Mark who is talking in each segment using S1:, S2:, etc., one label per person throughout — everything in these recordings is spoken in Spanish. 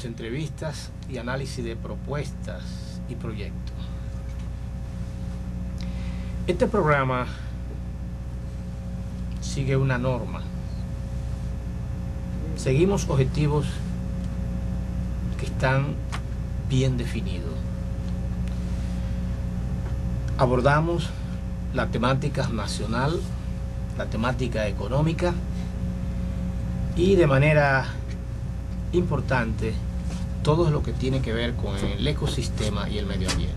S1: entrevistas y análisis de propuestas y proyectos. Este programa sigue una norma. Seguimos objetivos que están bien definidos. Abordamos la temática nacional, la temática económica y de manera importante todo lo que tiene que ver con el ecosistema y el medio ambiente.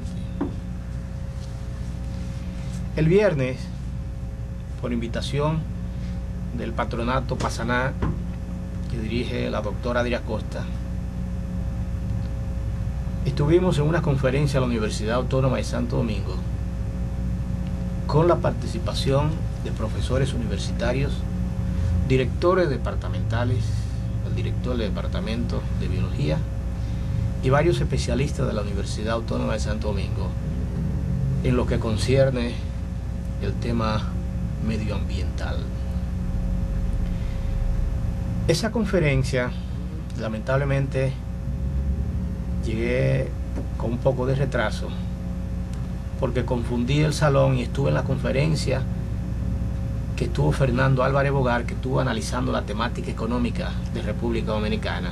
S1: El viernes, por invitación del patronato Pasaná que dirige la doctora Adria Costa, estuvimos en una conferencia a la Universidad Autónoma de Santo Domingo con la participación de profesores universitarios, directores departamentales, el director del Departamento de Biología y varios especialistas de la Universidad Autónoma de Santo Domingo en lo que concierne el tema medioambiental. Esa conferencia, lamentablemente, llegué con un poco de retraso porque confundí el salón y estuve en la conferencia que estuvo Fernando Álvarez Bogar, que estuvo analizando la temática económica de República Dominicana.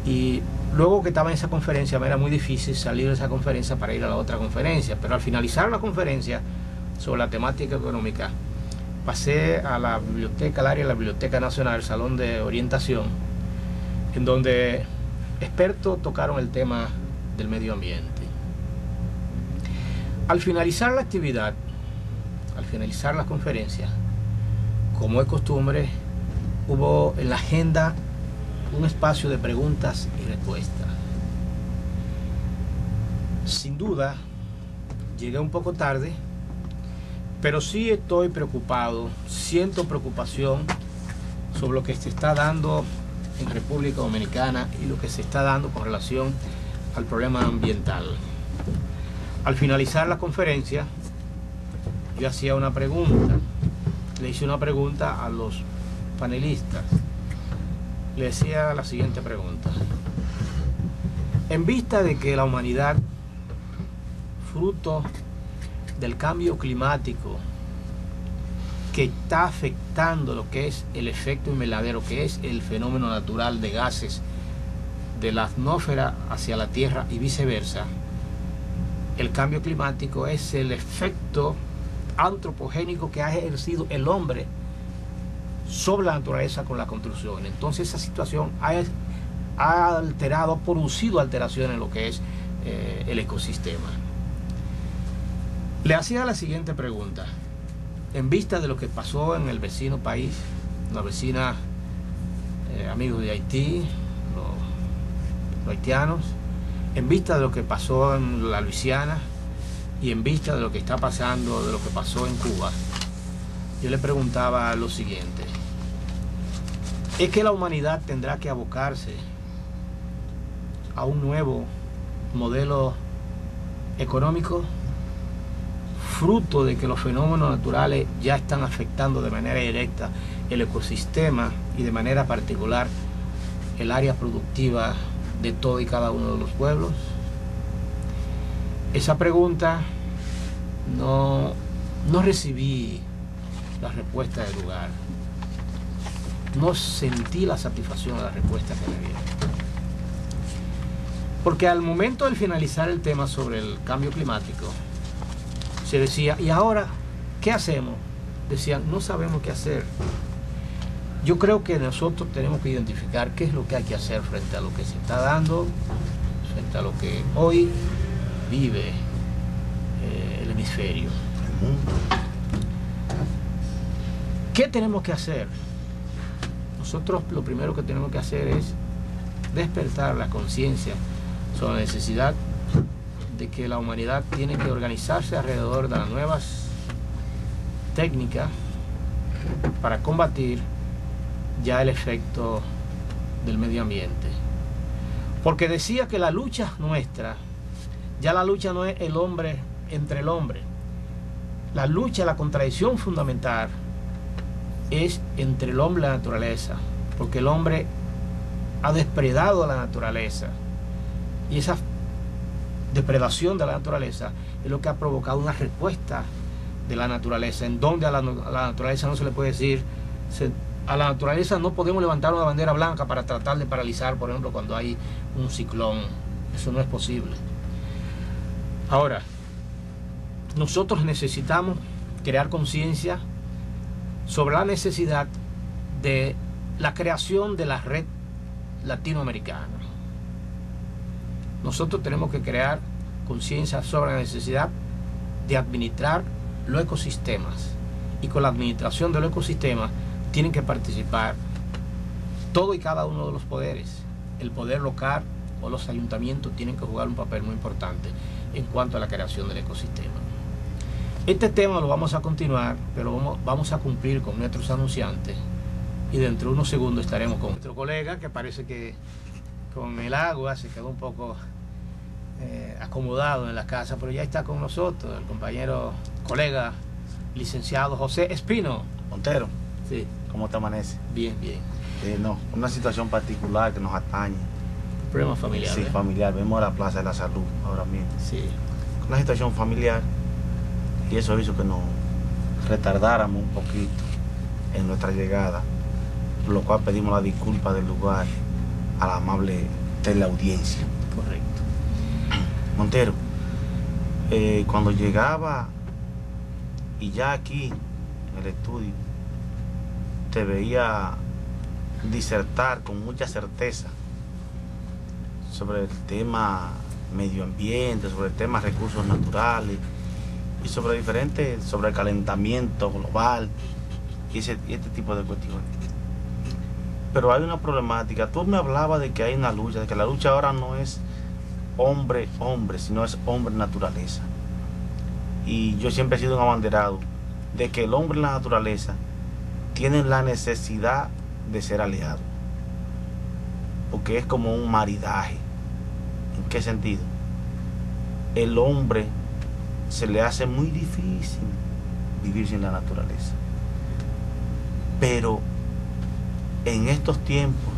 S1: Y luego que estaba en esa conferencia me era muy difícil salir de esa conferencia para ir a la otra conferencia, pero al finalizar la conferencia sobre la temática económica pasé a la biblioteca, al área de la Biblioteca Nacional, el Salón de Orientación, en donde expertos tocaron el tema del medio ambiente. Al finalizar la actividad, al finalizar la conferencia, como es costumbre, hubo en la agenda un espacio de preguntas y respuestas. Sin duda, llegué un poco tarde, pero sí estoy preocupado, siento preocupación sobre lo que se está dando en República Dominicana y lo que se está dando con relación al problema ambiental. Al finalizar la conferencia, yo hacía una pregunta, le hice una pregunta a los panelistas. Le decía la siguiente pregunta: en vista de que la humanidad, fruto del cambio climático que está afectando lo que es el efecto invernadero, que es el fenómeno natural de gases de la atmósfera hacia la Tierra y viceversa, el cambio climático es el efecto antropogénico que ha ejercido el hombre sobre la naturaleza con la construcción. Entonces esa situación ha alterado, producido alteraciones en lo que es el ecosistema. Le hacía la siguiente pregunta: en vista de lo que pasó en el vecino país, la vecina, amigos de Haití, los haitianos, en vista de lo que pasó en la Luisiana y en vista de lo que está pasando, de lo que pasó en Cuba, yo le preguntaba lo siguiente: ¿es que la humanidad tendrá que abocarse a un nuevo modelo económico, fruto de que los fenómenos naturales ya están afectando de manera directa el ecosistema y de manera particular el área productiva de todo y cada uno de los pueblos? Esa pregunta no recibí la respuesta del lugar. No sentí la satisfacción de la respuesta que me dieron. Porque al momento de finalizar el tema sobre el cambio climático, se decía: ¿y ahora qué hacemos? Decían: no sabemos qué hacer. Yo creo que nosotros tenemos que identificar qué es lo que hay que hacer frente a lo que se está dando, frente a lo que hoy vive el hemisferio. ¿Qué tenemos que hacer? Nosotros lo primero que tenemos que hacer es despertar la conciencia sobre la necesidad de que la humanidad tiene que organizarse alrededor de las nuevas técnicas para combatir ya el efecto del medio ambiente. Porque decía que la lucha nuestra, ya la lucha no es el hombre entre el hombre. La lucha, la contradicción fundamental es entre el hombre y la naturaleza, porque el hombre ha depredado a la naturaleza. Y esa depredación de la naturaleza es lo que ha provocado una respuesta de la naturaleza, en donde a la naturaleza no se le puede decir, a la naturaleza no podemos levantar una bandera blanca para tratar de paralizar, por ejemplo, cuando hay un ciclón. Eso no es posible. Ahora, nosotros necesitamos crear conciencia sobre la necesidad de la creación de la red latinoamericana. Nosotros tenemos que crear conciencia sobre la necesidad de administrar los ecosistemas, y con la administración de los ecosistemas tienen que participar todo y cada uno de los poderes. El poder local o los ayuntamientos tienen que jugar un papel muy importante en cuanto a la creación del ecosistema. Este tema lo vamos a continuar, pero vamos a cumplir con nuestros anunciantes, y dentro de unos segundos estaremos con nuestro colega, que parece que con el agua se quedó un poco acomodado en la casa, pero ya está con nosotros el compañero, colega, licenciado José Espino.
S2: Montero,
S1: Sí.
S2: ¿cómo te amanece?
S1: Bien, bien.
S2: No, una situación particular que nos atañe.
S1: Problema familiar.
S2: Sí, familiar. Vemos la Plaza de la Salud ahora mismo.
S1: Sí.
S2: Una situación familiar, y eso hizo que nos retardáramos un poquito en nuestra llegada, por lo cual pedimos la disculpa del lugar a la amable teleaudiencia.
S1: Correcto.
S2: Montero, cuando llegaba y ya aquí en el estudio te veía disertar con mucha certeza sobre el tema medio ambiente, sobre el tema recursos naturales y sobre sobre el calentamiento global y este tipo de cuestiones. Pero hay una problemática. Tú me hablabas de que hay una lucha, de que la lucha ahora no es hombre, sino es hombre, naturaleza. Y yo siempre he sido un abanderado de que el hombre y la naturaleza tienen la necesidad de ser aliados, porque es como un maridaje. ¿En qué sentido? El hombre se le hace muy difícil vivir sin la naturaleza, pero en estos tiempos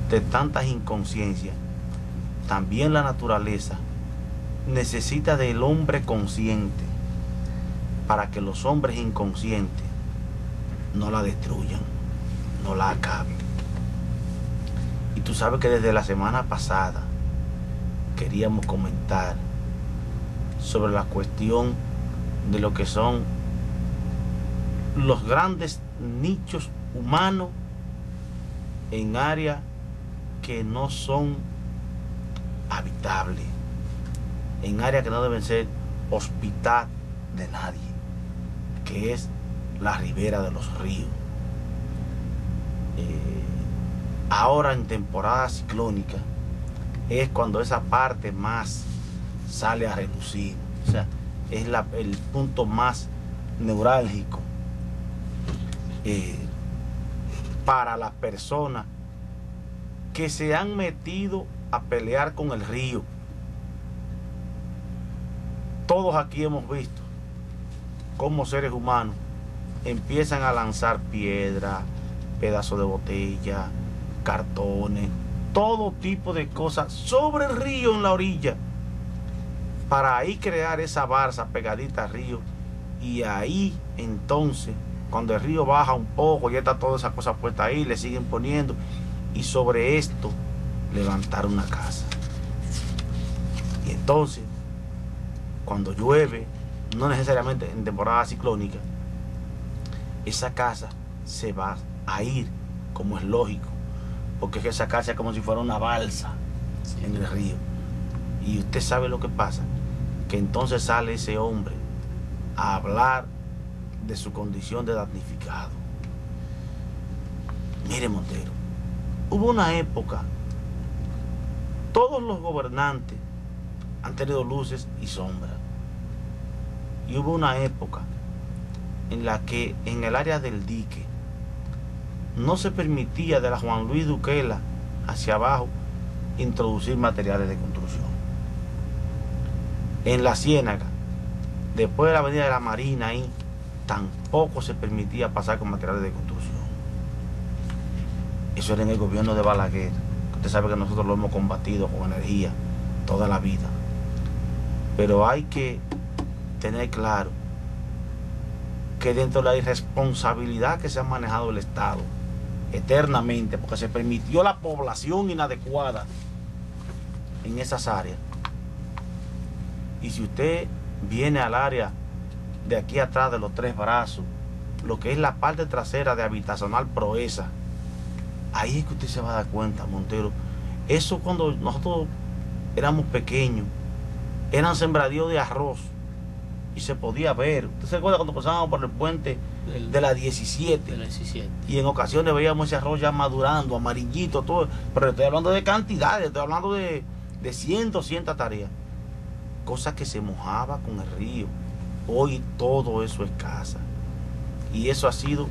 S2: de tantas inconsciencias, también la naturaleza necesita del hombre consciente para que los hombres inconscientes no la destruyan, no la acaben. Y tú sabes que desde la semana pasada queríamos comentar sobre la cuestión de lo que son los grandes nichos humanos en áreas que no son habitables, en áreas que no deben ser hospital de nadie, que es la ribera de los ríos. Ahora en temporada ciclónica es cuando esa parte más sale a relucir, o sea, es el punto más neurálgico para las personas que se han metido a pelear con el río. Todos aquí hemos visto cómo seres humanos empiezan a lanzar piedras, pedazos de botella, cartones, todo tipo de cosas sobre el río en la orilla, para ahí crear esa balsa pegadita al río. Y ahí entonces, cuando el río baja un poco, ya está toda esa cosa puesta ahí, le siguen poniendo, y sobre esto levantar una casa. Y entonces, cuando llueve, no necesariamente en temporada ciclónica, esa casa se va a ir, como es lógico, porque es que esa casa es como si fuera una balsa en el río. Y usted sabe lo que pasa, que entonces sale ese hombre a hablar de su condición de damnificado. Mire, Montero, hubo una época, todos los gobernantes han tenido luces y sombras, y hubo una época en la que en el área del dique no se permitía, de la Juan Luis Duquela hacia abajo, introducir materiales de construcción. En la Ciénaga, después de la avenida de la Marina, ahí tampoco se permitía pasar con materiales de construcción. Eso era en el gobierno de Balaguer. Usted sabe que nosotros lo hemos combatido con energía toda la vida. Pero hay que tener claro que dentro de la irresponsabilidad que se ha manejado el Estado eternamente, porque se permitió la población inadecuada en esas áreas. Y si usted viene al área de aquí atrás de los Tres Brazos, lo que es la parte trasera de Habitacional Proeza, ahí es que usted se va a dar cuenta, Montero. Eso cuando nosotros éramos pequeños, eran sembradíos de arroz y se podía ver. ¿Usted se acuerda cuando pasábamos por el puente de la 17?
S1: De la 17.
S2: Y en ocasiones veíamos ese arroz ya madurando, amarillito, todo. Pero estoy hablando de cantidades, estoy hablando de 100, 200 tareas. Cosas que se mojaba con el río. Hoy todo eso es casa. Y eso ha sido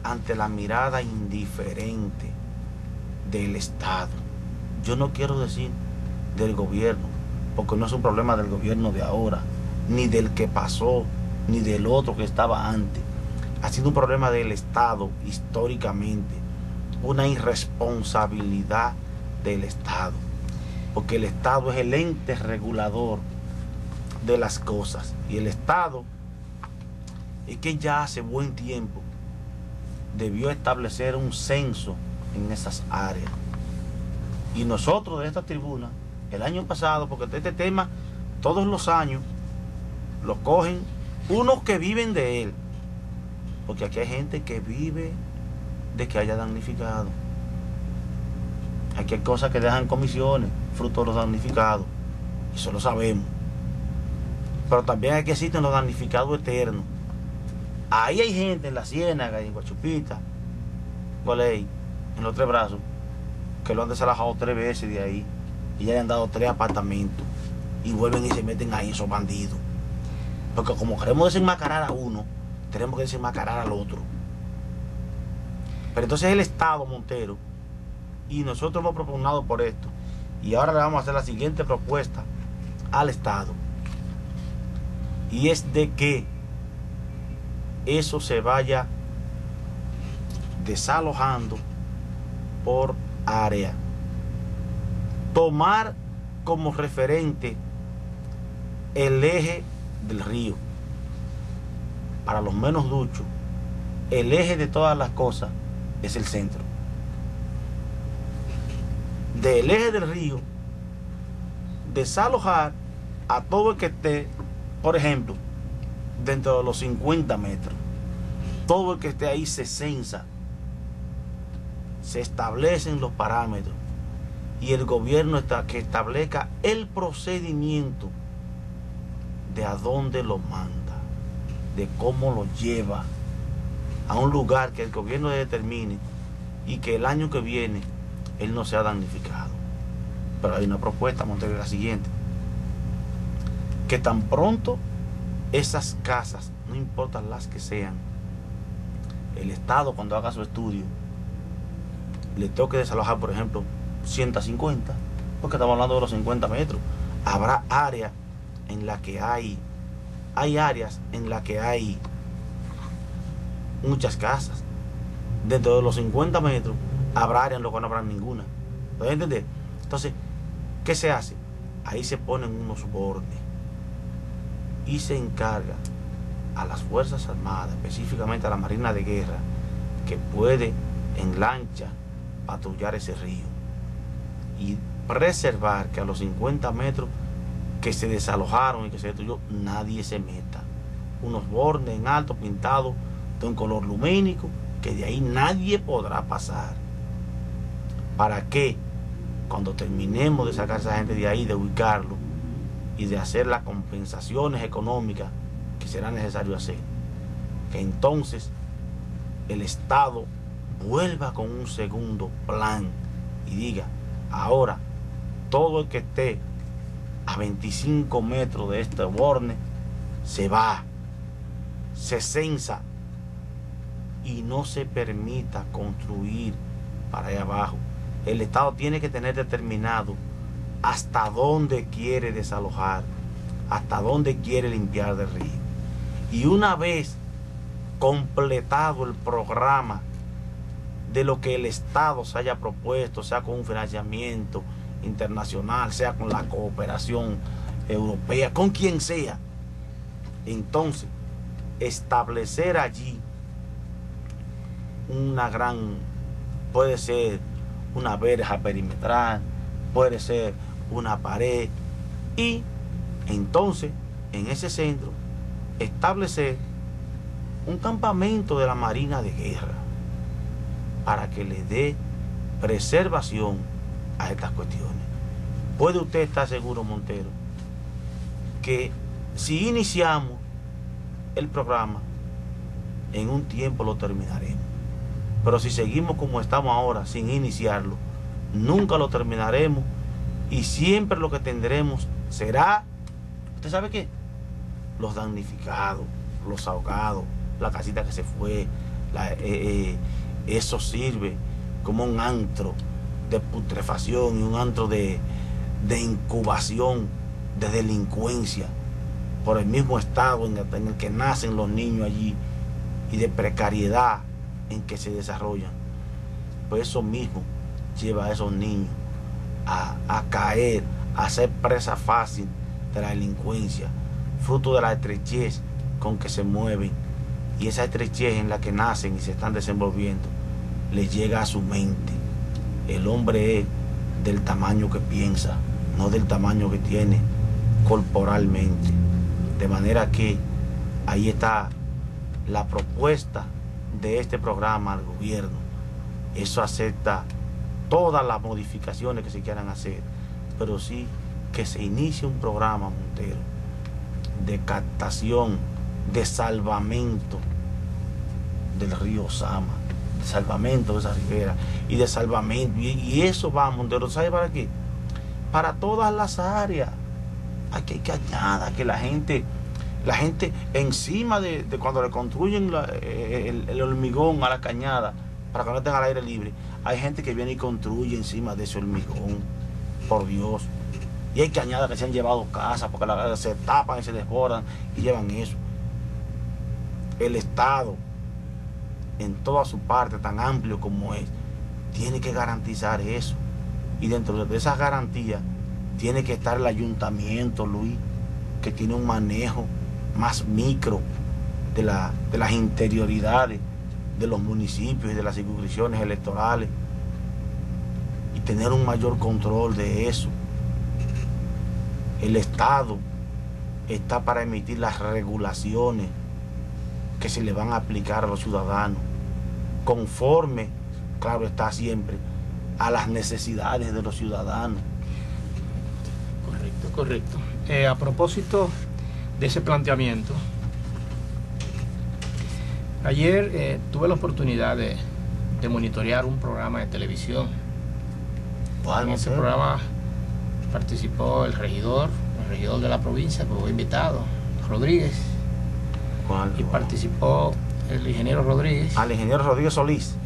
S2: ante la mirada indiferente del Estado. Yo no quiero decir del gobierno, porque no es un problema del gobierno de ahora, ni del que pasó, ni del otro que estaba antes. Ha sido un problema del Estado históricamente, una irresponsabilidad del Estado, porque el Estado es el ente regulador de las cosas, y el Estado es que ya hace buen tiempo debió establecer un censo en esas áreas. Y nosotros de esta tribuna, el año pasado, porque este tema todos los años lo cogen unos que viven de él, porque aquí hay gente que vive de que haya damnificado. Aquí hay cosas que dejan comisiones, fruto de los damnificados, eso lo sabemos. Pero también hay que existen los damnificados eternos. Ahí hay gente en la Ciénaga, en Guachupita, en los Tres Brazos, que lo han desalojado 3 veces de ahí y ya le han dado 3 apartamentos y vuelven y se meten ahí esos bandidos. Porque como queremos desenmascarar a uno, tenemos que desenmascarar al otro. Pero entonces el Estado, Montero, y nosotros hemos propugnado por esto, y ahora le vamos a hacer la siguiente propuesta al Estado, y es de que eso se vaya desalojando por área. Tomar como referente el eje del río. Para los menos duchos, el eje de todas las cosas es el centro. Del eje del río, desalojar a todo el que esté, por ejemplo, dentro de los 50 metros. Todo el que esté ahí se censa, se establecen los parámetros y el gobierno que establezca el procedimiento de a dónde lo manda, de cómo lo lleva a un lugar que el gobierno determine y que el año que viene él no sea damnificado. Pero hay una propuesta, Montero, la siguiente: que tan pronto esas casas, no importa las que sean, el Estado cuando haga su estudio le toque desalojar, por ejemplo, 150, porque estamos hablando de los 50 metros. Habrá áreas en las que hay áreas en las que hay muchas casas. Dentro de los 50 metros habrá áreas en las que no habrá ninguna. ¿Pueden entender? Entonces, ¿qué se hace? Ahí se ponen unos bordes y se encarga a las Fuerzas Armadas, específicamente a la Marina de Guerra, que puede en lancha patrullar ese río y preservar que a los 50 metros que se desalojaron y que se destruyó, nadie se meta. Unos bordes en alto pintados de un color lumínico, que de ahí nadie podrá pasar. ¿Para qué? Cuando terminemos de sacar a esa gente de ahí, de ubicarlo y de hacer las compensaciones económicas que será necesario hacer, que entonces el Estado vuelva con un segundo plan y diga: ahora todo el que esté a 25 metros de este borne se va, se censa y no se permita construir para allá abajo. El Estado tiene que tener determinado hasta dónde quiere desalojar, hasta dónde quiere limpiar del río. Y una vez completado el programa de lo que el Estado se haya propuesto, sea con un financiamiento internacional, sea con la cooperación europea, con quien sea. Entonces, establecer allí una gran, puede ser una verja perimetral, puede ser una pared, y entonces en ese centro establecer un campamento de la Marina de Guerra para que le dé preservación a estas cuestiones. Puede usted estar seguro, Montero, que si iniciamos el programa, en un tiempo lo terminaremos. Pero si seguimos como estamos ahora, sin iniciarlo, nunca lo terminaremos, y siempre lo que tendremos será, ¿usted sabe qué? Los damnificados, los ahogados, la casita que se fue. Eso sirve como un antro de putrefacción y un antro de incubación, de delincuencia, por el mismo estado en el que nacen los niños allí, y de precariedad en que se desarrollan. Pues eso mismo lleva a esos niños a caer, a ser presa fácil de la delincuencia, fruto de la estrechez con que se mueven, y esa estrechez en la que nacen y se están desenvolviendo les llega a su mente. El hombre es del tamaño que piensa, no del tamaño que tiene corporalmente. De manera que ahí está la propuesta de este programa al gobierno. Eso acepta todas las modificaciones que se quieran hacer, pero sí que se inicie un programa, Montero, de captación, de salvamento del río Sama, de salvamento de esa ribera, y de salvamento, y eso va, Montero, ¿sabe para qué? Para todas las áreas. Hay que añadir que la gente encima de cuando le construyen el hormigón a la cañada para que no tenga el aire libre, hay gente que viene y construye encima de ese hormigón, por Dios. Y hay cañadas que se han llevado casas porque se tapan y se desbordan y llevan eso. El Estado, en toda su parte, tan amplio como es, tiene que garantizar eso. Y dentro de esas garantías tiene que estar el ayuntamiento, Luis, que tiene un manejo más micro de las interioridades de los municipios y de las circunscripciones electorales, y tener un mayor control de eso. El Estado está para emitir las regulaciones que se le van a aplicar a los ciudadanos, conforme, claro está, siempre a las necesidades de los ciudadanos.
S1: Correcto. A propósito de ese planteamiento, ayer tuve la oportunidad de monitorear un programa de televisión. En ese programa participó el regidor de la provincia, que fue invitado, Rodríguez. Y participó el ingeniero Rodríguez.
S2: Al ingeniero Rodríguez Solís.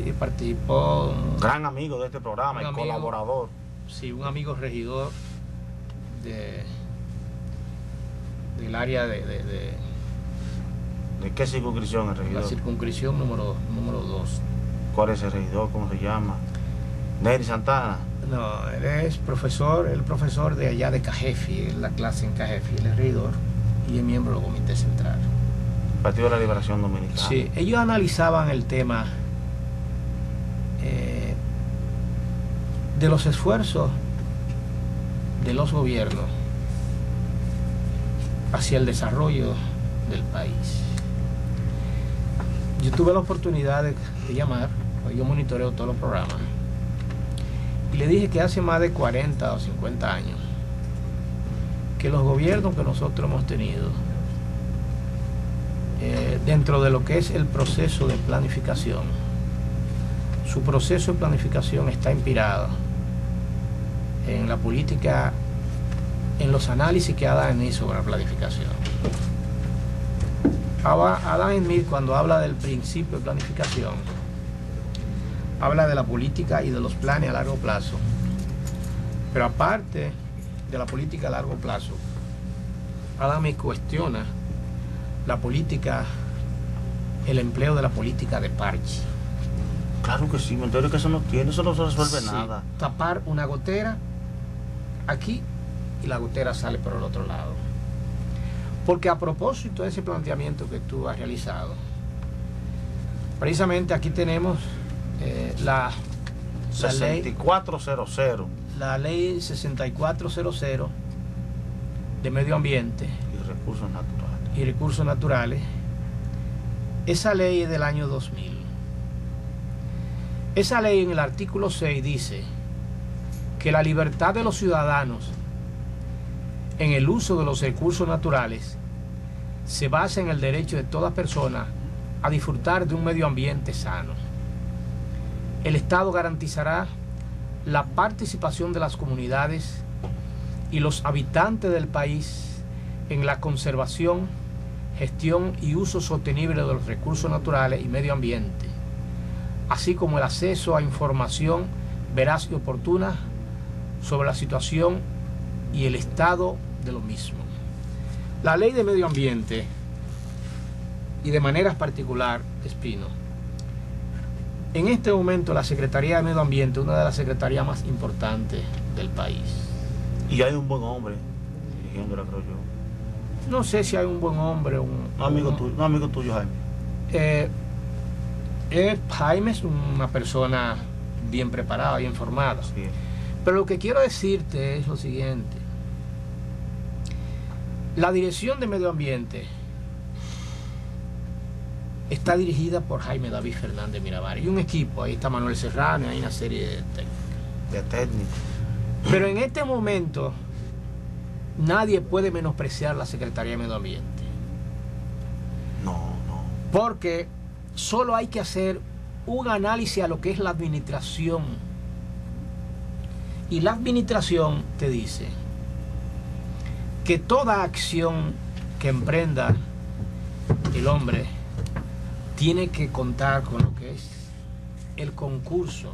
S1: Y participó
S2: un gran amigo de este programa y colaborador.
S1: Sí, un amigo regidor del área ¿De
S2: qué circunscripción el regidor?
S1: La circunscripción número 2.
S2: ¿Cuál es el regidor? ¿Cómo se llama? ¿Nery Santana?
S1: No, él es profesor de allá de Cajefi, en la clase en Cajefi, él es regidor y es miembro del Comité Central.
S2: Partido de la Liberación Dominicana.
S1: Sí, ellos analizaban el tema de los esfuerzos de los gobiernos hacia el desarrollo del país. Yo tuve la oportunidad de llamar, yo monitoreo todos los programas, y le dije que hace más de 40 o 50 años que los gobiernos que nosotros hemos tenido, dentro de lo que es el proceso de planificación, su proceso de planificación está inspirado en la política, en los análisis que Adam Smith sobre la planificación. Adam Smith, cuando habla del principio de planificación, habla de la política y de los planes a largo plazo. Pero aparte de la política a largo plazo, Adam Smith cuestiona la política, el empleo de la política de parche.
S2: Claro que sí, Montero, que eso no resuelve
S1: Sí,
S2: nada.
S1: tapar una gotera aquí y la gotera sale por el otro lado. Porque a propósito de ese planteamiento que tú has realizado, precisamente aquí tenemos la ley
S2: 6400
S1: la ley 6400 de medio ambiente
S2: y recursos naturales.
S1: y recursos naturales. Esa ley es del año 2000. Esa ley en el artículo 6 dice que la libertad de los ciudadanos en el uso de los recursos naturales se basa en el derecho de toda persona a disfrutar de un medio ambiente sano. El Estado garantizará la participación de las comunidades y los habitantes del país en la conservación, gestión y uso sostenible de los recursos naturales y medio ambiente, así como el acceso a información veraz y oportuna sobre la situación y el estado de lo mismo. La ley de medio ambiente, y de manera particular, Espino, en este momento la Secretaría de Medio Ambiente es una de las secretarías más importantes del país.
S2: Y hay un buen hombre dirigiéndola, creo yo.
S1: No sé si hay un buen hombre, un
S2: amigo tuyo, Jaime.
S1: Jaime es una persona bien preparada, bien formada.
S2: Sí.
S1: Pero lo que quiero decirte es lo siguiente. La Dirección de Medio Ambiente está dirigida por Jaime David Fernández Mirabal y un equipo. Ahí está Manuel Serrano, hay una serie de
S2: técnicos.
S1: Pero en este momento nadie puede menospreciar la Secretaría de Medio Ambiente.
S2: No.
S1: Porque solo hay que hacer un análisis a lo que es la administración. Y la administración te dice que toda acción que emprenda el hombre tiene que contar con lo que es el concurso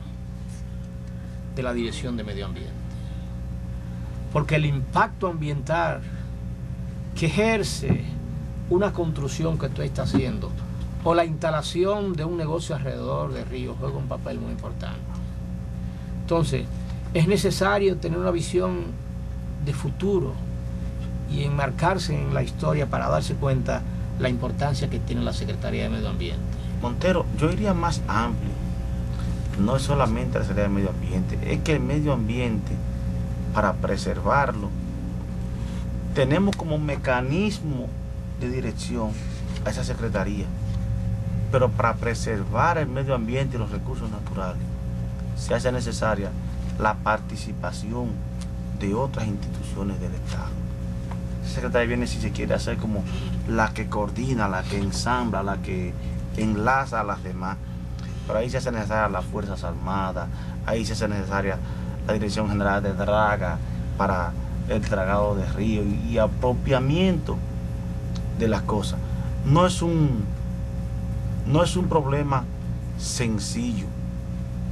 S1: de la Dirección de Medio Ambiente. Porque el impacto ambiental que ejerce una construcción que tú estás haciendo o la instalación de un negocio alrededor de ríos juega un papel muy importante. Entonces, es necesario tener una visión de futuro y enmarcarse en la historia para darse cuenta la importancia que tiene la Secretaría de Medio Ambiente.
S2: Montero, yo iría más amplio. No es solamente la Secretaría de Medio Ambiente, es que el medio ambiente, para preservarlo, tenemos como mecanismo de dirección a esa secretaría. Pero para preservar el medio ambiente y los recursos naturales, se hace necesaria la participación de otras instituciones del Estado. Esa secretaría viene, si se quiere, hacer como la que coordina, la que ensambla, la que enlaza a las demás. Pero ahí se hace necesaria las Fuerzas Armadas, ahí se hace necesaria la Dirección General de Draga para el dragado de río y apropiamiento de las cosas. No es un problema sencillo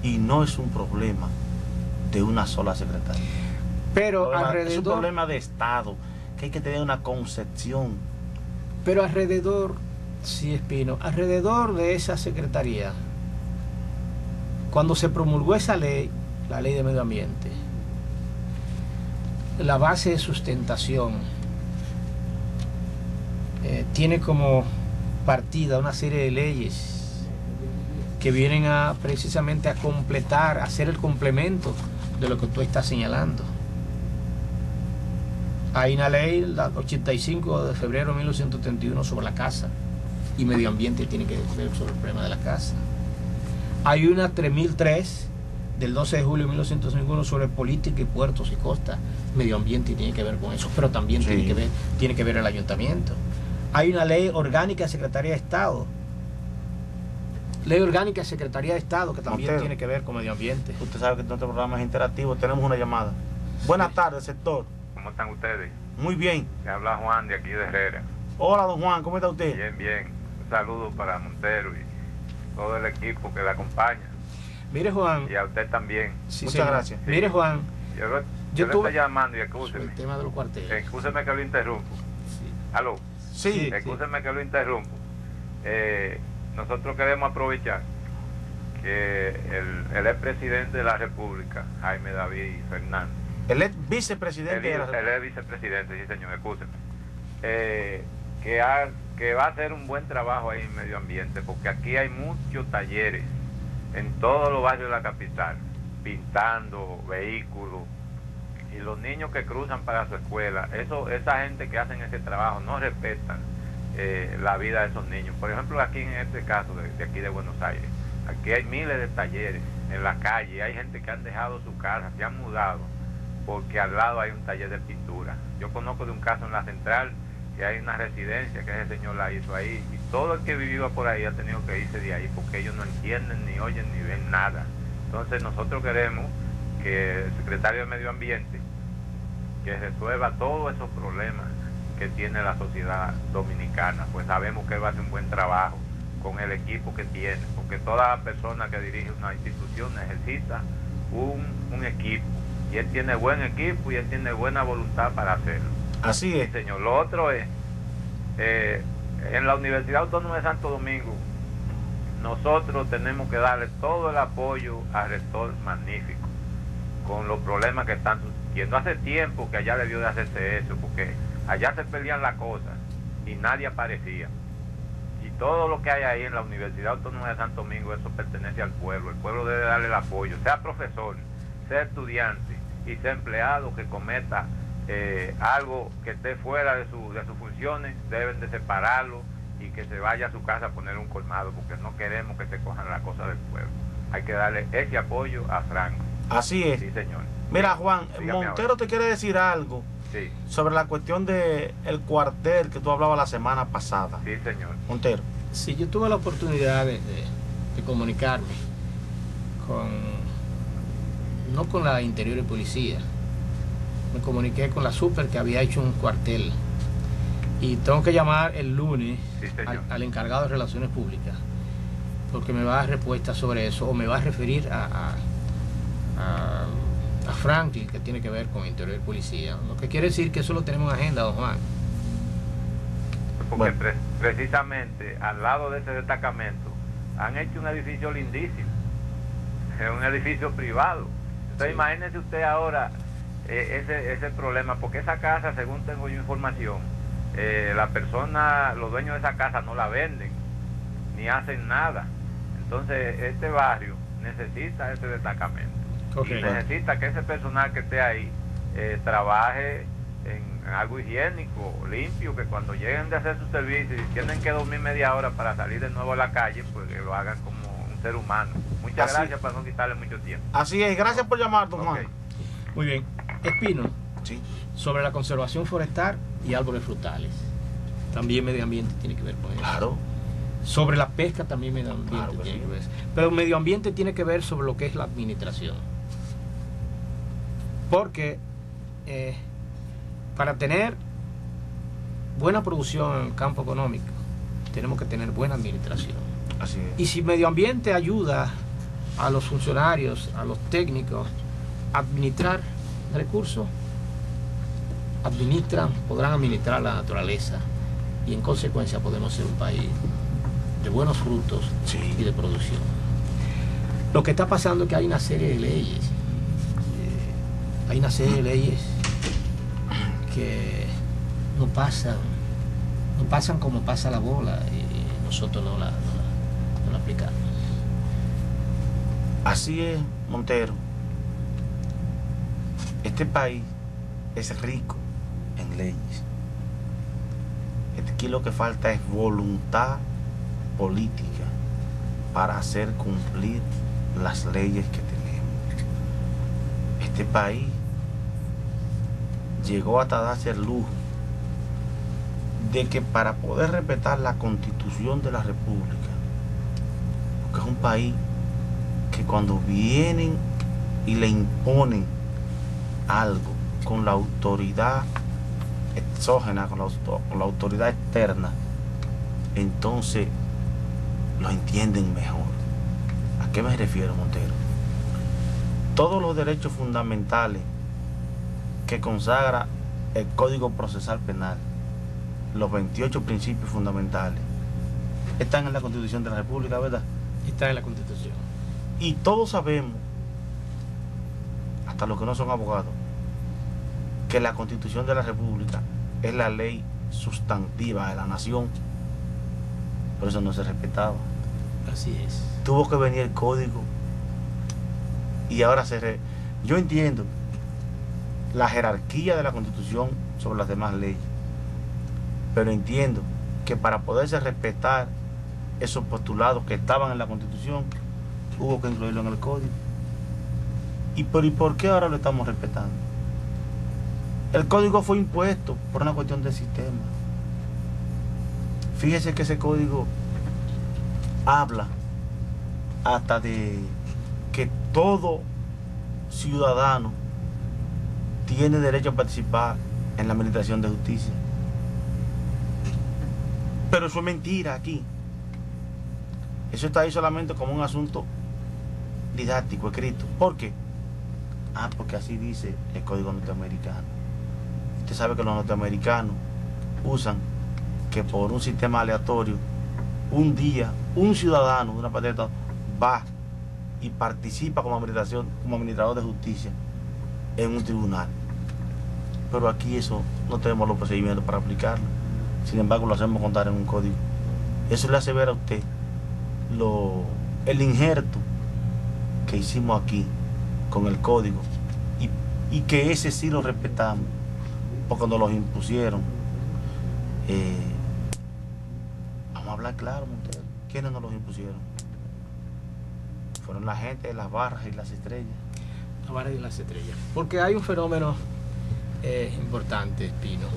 S2: y no es un problema de una sola secretaría.
S1: Pero alrededor,
S2: es un problema de Estado, que hay que tener una concepción.
S1: Pero alrededor, sí, Espino, alrededor de esa secretaría, cuando se promulgó esa ley, la ley de medio ambiente, la base de sustentación tiene como partida una serie de leyes que vienen a precisamente a completar, a hacer el complemento de lo que tú estás señalando. Hay una ley, la 85 de febrero de 1971 sobre la casa y medio ambiente tiene que ver sobre el problema de la casa. Hay una 3003 del 12 de julio de 1951 sobre política y puertos y costas, medio ambiente tiene que ver con eso, pero también
S2: sí,
S1: tiene que ver el ayuntamiento. Hay una ley orgánica de Secretaría de Estado, ley orgánica de Secretaría de Estado que también
S2: Montero,
S1: tiene que ver con medio ambiente.
S2: Usted sabe que nuestro programa es interactivo, tenemos una llamada. Buenas tardes, sector.
S3: ¿Cómo están ustedes?
S2: Muy bien.
S3: Me habla Juan de aquí de Herrera.
S2: Hola, don Juan, ¿cómo está usted?
S3: Bien, bien. Un saludo para Montero y todo el equipo que le acompaña.
S1: Mire, Juan.
S3: Y a usted también.
S1: Sí,
S2: muchas
S1: señor.
S2: gracias.
S3: Sí.
S1: Mire, Juan.
S3: Yo le estoy llamando y excúseme.
S1: El tema de los cuarteles.
S3: Excúseme que lo interrumpo.
S1: Sí.
S3: Aló.
S2: Sí.
S3: Excúseme que lo interrumpo. Nosotros queremos aprovechar que el expresidente de la República, Jaime David Fernández,
S2: El ex vicepresidente de la
S3: el
S2: República.
S3: ex vicepresidente, sí señor, escúcheme, que va a hacer un buen trabajo ahí en medio ambiente, porque aquí hay muchos talleres en todos los barrios de la capital, pintando vehículos, y los niños que cruzan para su escuela, esa gente que hacen ese trabajo no respetan la vida de esos niños. Por ejemplo, aquí en este caso de aquí de Buenos Aires, aquí hay miles de talleres en la calle, hay gente que han dejado su casa, se han mudado, porque al lado hay un taller de pintura. Yo conozco de un caso en la central, que hay una residencia que ese señor la hizo ahí, y todo el que vivía por ahí ha tenido que irse de ahí, porque ellos no entienden, ni oyen, ni ven nada. Entonces nosotros queremos que el secretario de Medio Ambiente que resuelva todos esos problemas que tiene la sociedad dominicana, pues sabemos que él va a hacer un buen trabajo con el equipo que tiene, porque toda persona que dirige una institución necesita un equipo, y él tiene buen equipo y él tiene buena voluntad para hacerlo.
S2: Así
S3: Sí,
S2: es.
S3: señor. Lo otro es, en la Universidad Autónoma de Santo Domingo, nosotros tenemos que darle todo el apoyo al rector magnífico, con los problemas que están sucediendo. Hace tiempo que allá debió de hacerse eso, porque allá se pelean las cosas y nadie aparecía. Y todo lo que hay ahí en la Universidad Autónoma de Santo Domingo, eso pertenece al pueblo. El pueblo debe darle el apoyo, sea profesor, sea estudiante y sea empleado que cometa algo que esté fuera de sus funciones, deben de separarlo y que se vaya a su casa a poner un colmado, porque no queremos que se cojan las cosas del pueblo. Hay que darle ese apoyo a Franco.
S2: Así es.
S3: Sí, señor.
S2: Mira, Juan,
S3: Dígame
S2: Montero
S3: ahora.
S2: te quiere decir algo
S3: Sí,
S2: sobre la cuestión del cuartel que tú hablabas la semana pasada.
S3: sí, señor.
S2: Montero.
S1: Sí, yo tuve la oportunidad de comunicarme con, no con la Interior y Policía, me comuniqué con la Super, que había hecho un cuartel, y tengo que llamar el lunes
S3: Sí, señor.
S1: al encargado de Relaciones Públicas, porque me va a dar respuesta sobre eso, o me va a referir a Franklin, que tiene que ver con Interior y Policía, lo que quiere decir que eso lo tenemos en agenda, don Juan.
S3: Porque
S2: Bueno.
S3: precisamente al lado de ese destacamento han hecho un edificio lindísimo, es un edificio privado. Entonces
S1: Sí.
S3: imagínese usted ahora ese problema, porque esa casa, según tengo yo información, los dueños de esa casa no la venden ni hacen nada. Entonces este barrio necesita ese destacamento.
S1: Correcto.
S3: Y necesita que ese personal que esté ahí trabaje en algo higiénico, limpio, que cuando lleguen de hacer su servicio y tienen que dormir media hora para salir de nuevo a la calle, pues que lo hagan como un ser humano. Muchas
S2: Así.
S3: gracias, para no quitarle mucho tiempo.
S2: Así es. Gracias por llamar, don
S3: Ok.
S2: Juan.
S1: Muy bien. Espino,
S2: Sí.
S1: sobre la conservación forestal y árboles frutales. También medio ambiente tiene que ver con eso.
S2: Claro.
S1: Sobre la pesca también medio ambiente
S2: Claro que
S1: tiene
S2: sí.
S1: que ver. Pero medio ambiente tiene que ver sobre lo que es la administración. Porque para tener buena producción en el campo económico, tenemos que tener buena administración.
S2: Así es.
S1: Y si medio ambiente ayuda a los funcionarios, a los técnicos, a administrar recursos, podrán administrar la naturaleza, y en consecuencia podemos ser un país de buenos frutos
S2: Sí.
S1: y de producción. Lo que está pasando es que hay una serie de leyes, que no pasan como pasa la bola, y nosotros no la aplicamos.
S2: Así es, Montero. Este país es rico en leyes. Aquí lo que falta es voluntad política para hacer cumplir las leyes que tenemos. Este país llegó hasta darse el lujo de que para poder respetar la Constitución de la República, porque es un país que cuando vienen y le imponen algo con la autoridad exógena, con la autoridad externa, entonces lo entienden mejor. ¿A qué me refiero, Montero? Todos los derechos fundamentales que consagra el Código Procesal Penal, los 28 principios fundamentales, están en la Constitución de la República, ¿verdad?
S1: Está en la Constitución.
S2: Y todos sabemos, hasta los que no son abogados, que la Constitución de la República es la ley sustantiva de la nación. Por eso no se respetaba.
S1: Así es.
S2: Tuvo que venir el código y ahora yo entiendo la jerarquía de la Constitución sobre las demás leyes, pero entiendo que para poderse respetar esos postulados que estaban en la Constitución, hubo que incluirlo en el código. ¿Y por qué ahora lo estamos respetando? El código fue impuesto por una cuestión del sistema. Fíjese que ese código habla hasta de que todo ciudadano tiene derecho a participar en la administración de justicia. Pero eso es mentira aquí. Eso está ahí solamente como un asunto didáctico, escrito. ¿Por qué? Porque así dice el código norteamericano. Usted sabe que los norteamericanos usan que por un sistema aleatorio, un día, un ciudadano de una parte del Estado va y participa como administrador de justicia en un tribunal. Pero aquí eso no tenemos los procedimientos para aplicarlo. Sin embargo, lo hacemos contar en un código. Eso le hace ver a usted el injerto que hicimos aquí con el código y que ese sí lo respetamos porque nos los impusieron. Vamos a hablar claro, Montero. ¿Quiénes nos los impusieron? Fueron la gente de las barras y las estrellas.
S1: Las barras y las estrellas. Porque hay un fenómeno importante, Espino,